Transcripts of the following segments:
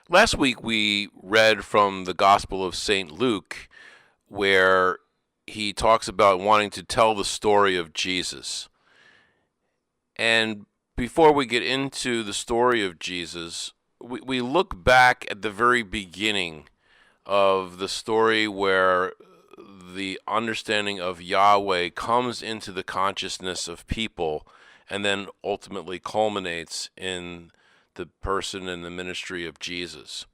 Last week we read from the Gospel of St. Luke, where he talks about wanting to tell the story of Jesus. And before we get into the story of Jesus, we look back at the very beginning of the story where the understanding of Yahweh comes into the consciousness of people and then ultimately culminates in the person and the ministry of Jesus.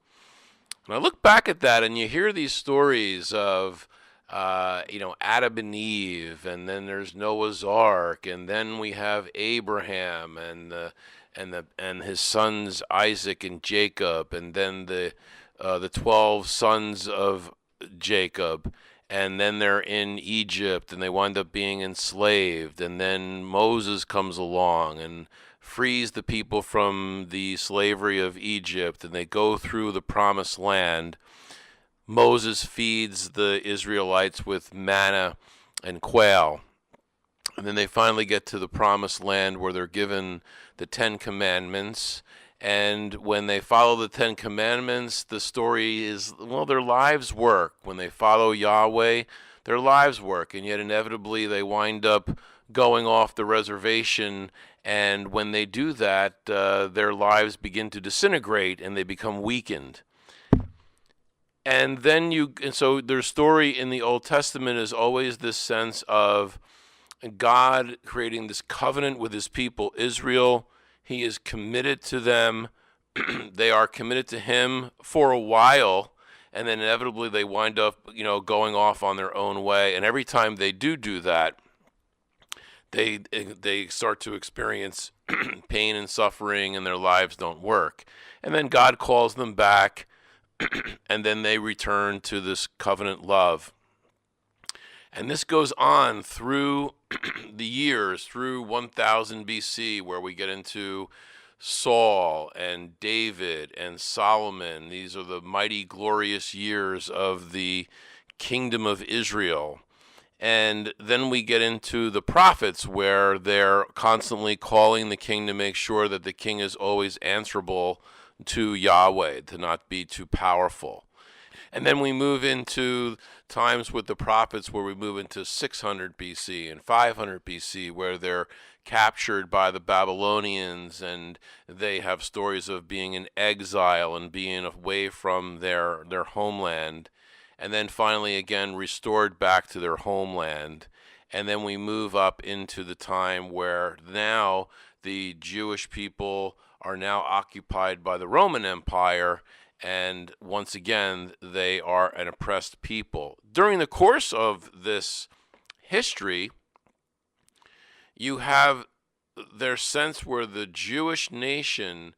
And I look back at that, and you hear these stories of, Adam and Eve, and then there's Noah's Ark, and then we have Abraham and his sons Isaac and Jacob, and then the 12 sons of Jacob, and then they're in Egypt and they wind up being enslaved, and then Moses comes along and frees the people from the slavery of Egypt, and they go through the promised land. Moses feeds the Israelites with manna and quail. And then they finally get to the promised land where they're given the Ten Commandments. And when they follow the Ten Commandments, the story is, well, their lives work. When they follow Yahweh, their lives work. And yet inevitably they wind up going off the reservation. And when they do that, their lives begin to disintegrate and they become weakened. And so their story in the Old Testament is always this sense of God creating this covenant with his people, Israel. He is committed to them. They are committed to him for a while, and then inevitably they wind up, going off on their own way. And every time they do that, they start to experience pain and suffering, and their lives don't work. And then God calls them back, and then they return to this covenant love. And this goes on through the years, through 1000 BC, where we get into Saul and David and Solomon. These are the mighty, glorious years of the kingdom of Israel. And then we get into the prophets, where they're constantly calling the king to make sure that the king is always answerable to Yahweh, to not be too powerful. And then we move into times with the prophets where we move into 600 BC and 500 BC, where they're captured by the Babylonians and they have stories of being in exile and being away from their homeland. And then finally, again, restored back to their homeland. And then we move up into the time where now the Jewish people are now occupied by the Roman Empire, and once again, they are an oppressed people. During the course of this history, you have their sense where the Jewish nation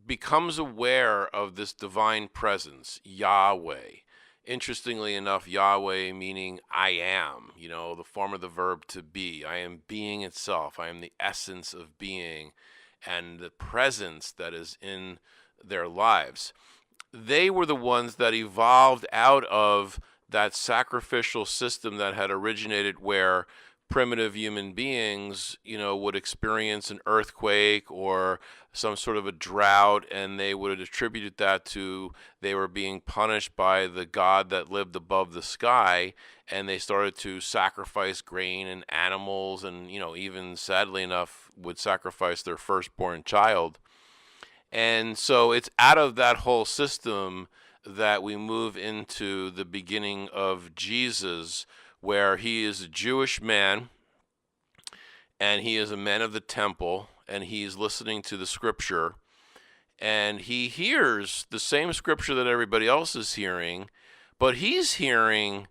becomes aware of this divine presence, Yahweh. Interestingly enough, Yahweh meaning I am, the form of the verb to be. I am being itself. I am the essence of being and the presence that is in their lives. They were the ones that evolved out of that sacrificial system that had originated where primitive human beings, would experience an earthquake or some sort of a drought, and they would have attributed that to they were being punished by the God that lived above the sky, and they started to sacrifice grain and animals, and even sadly enough would sacrifice their firstborn child. And so it's out of that whole system that we move into the beginning of Jesus, where he is a Jewish man and he is a man of the temple, and he's listening to the scripture, and he hears the same scripture that everybody else is hearing, but he's hearing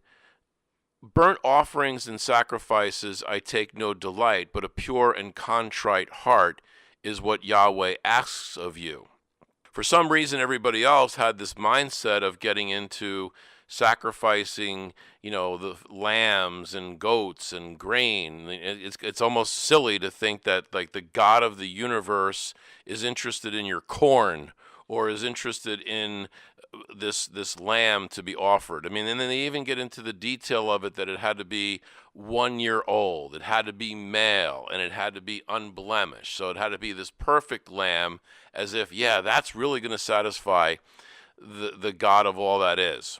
burnt offerings and sacrifices I take no delight, but a pure and contrite heart is what Yahweh asks of you. For some reason, everybody else had this mindset of getting into sacrificing, the lambs and goats and grain. It's almost silly to think that like the God of the universe is interested in your corn or is interested in this lamb to be offered. I mean, and then they even get into the detail of it, that it had to be 1 year old, it had to be male, and it had to be unblemished. So it had to be this perfect lamb, as if, yeah, that's really going to satisfy the God of all that is.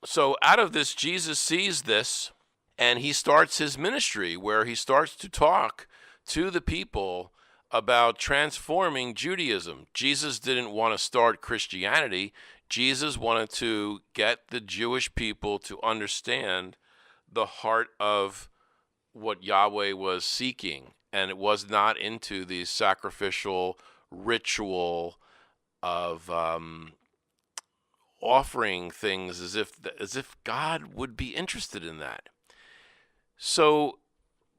So out of this, Jesus sees this, and he starts his ministry, where he starts to talk to the people about transforming Judaism. Jesus didn't want to start Christianity. Jesus wanted to get the Jewish people to understand the heart of what Yahweh was seeking, and it was not into the sacrificial ritual of offering things as if God would be interested in that. So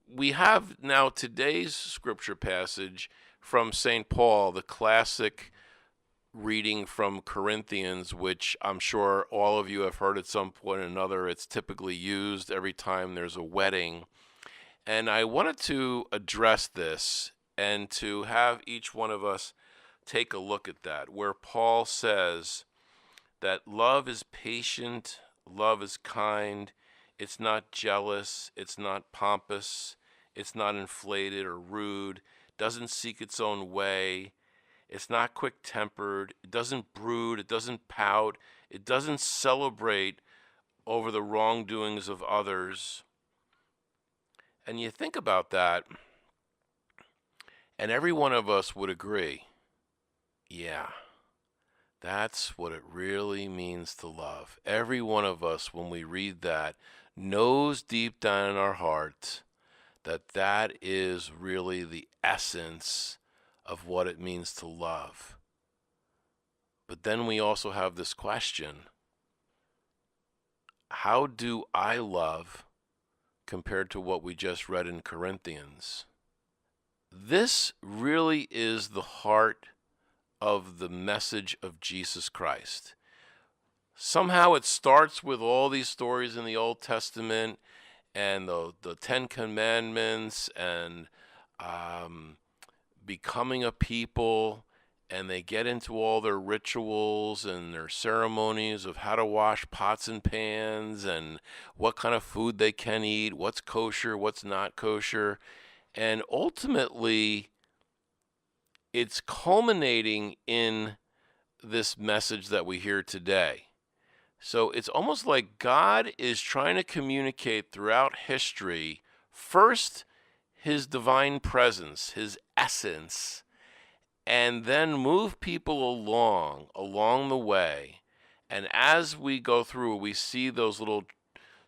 we have now today's scripture passage from St. Paul, the classic reading from Corinthians, which I'm sure all of you have heard at some point or another. It's typically used every time there's a wedding. And I wanted to address this and to have each one of us take a look at that, where Paul says that love is patient, love is kind, it's not jealous, it's not pompous, it's not inflated or rude, doesn't seek its own way, it's not quick-tempered, it doesn't brood, it doesn't pout, it doesn't celebrate over the wrongdoings of others. And you think about that, and every one of us would agree, yeah, that's what it really means to love. Every one of us, when we read that, knows deep down in our hearts that that is really the essence of what it means to love. But then we also have this question: how do I love compared to what we just read in Corinthians? This really is the heart of the message of Jesus Christ. Somehow it starts with all these stories in the Old Testament and the Ten Commandments and becoming a people, and they get into all their rituals and their ceremonies of how to wash pots and pans and what kind of food they can eat, what's kosher, what's not kosher. And ultimately, it's culminating in this message that we hear today. So it's almost like God is trying to communicate throughout history, first, his divine presence, his essence, and then move people along the way. And as we go through, we see those little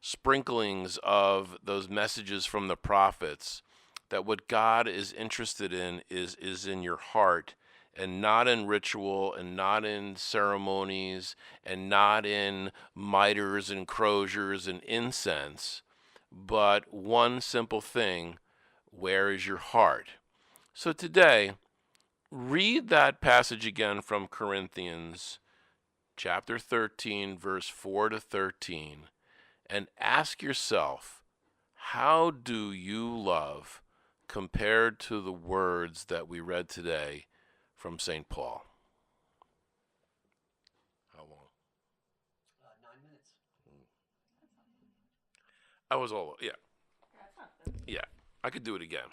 sprinklings of those messages from the prophets, that what God is interested in is in your heart, and not in ritual, and not in ceremonies, and not in miters and croziers and incense, but one simple thing: where is your heart? So today, read that passage again from Corinthians chapter 13, verse 4 to 13, and ask yourself, how do you love compared to the words that we read today from St. Paul? How long? 9 minutes. I was all, yeah. Yeah, I could do it again.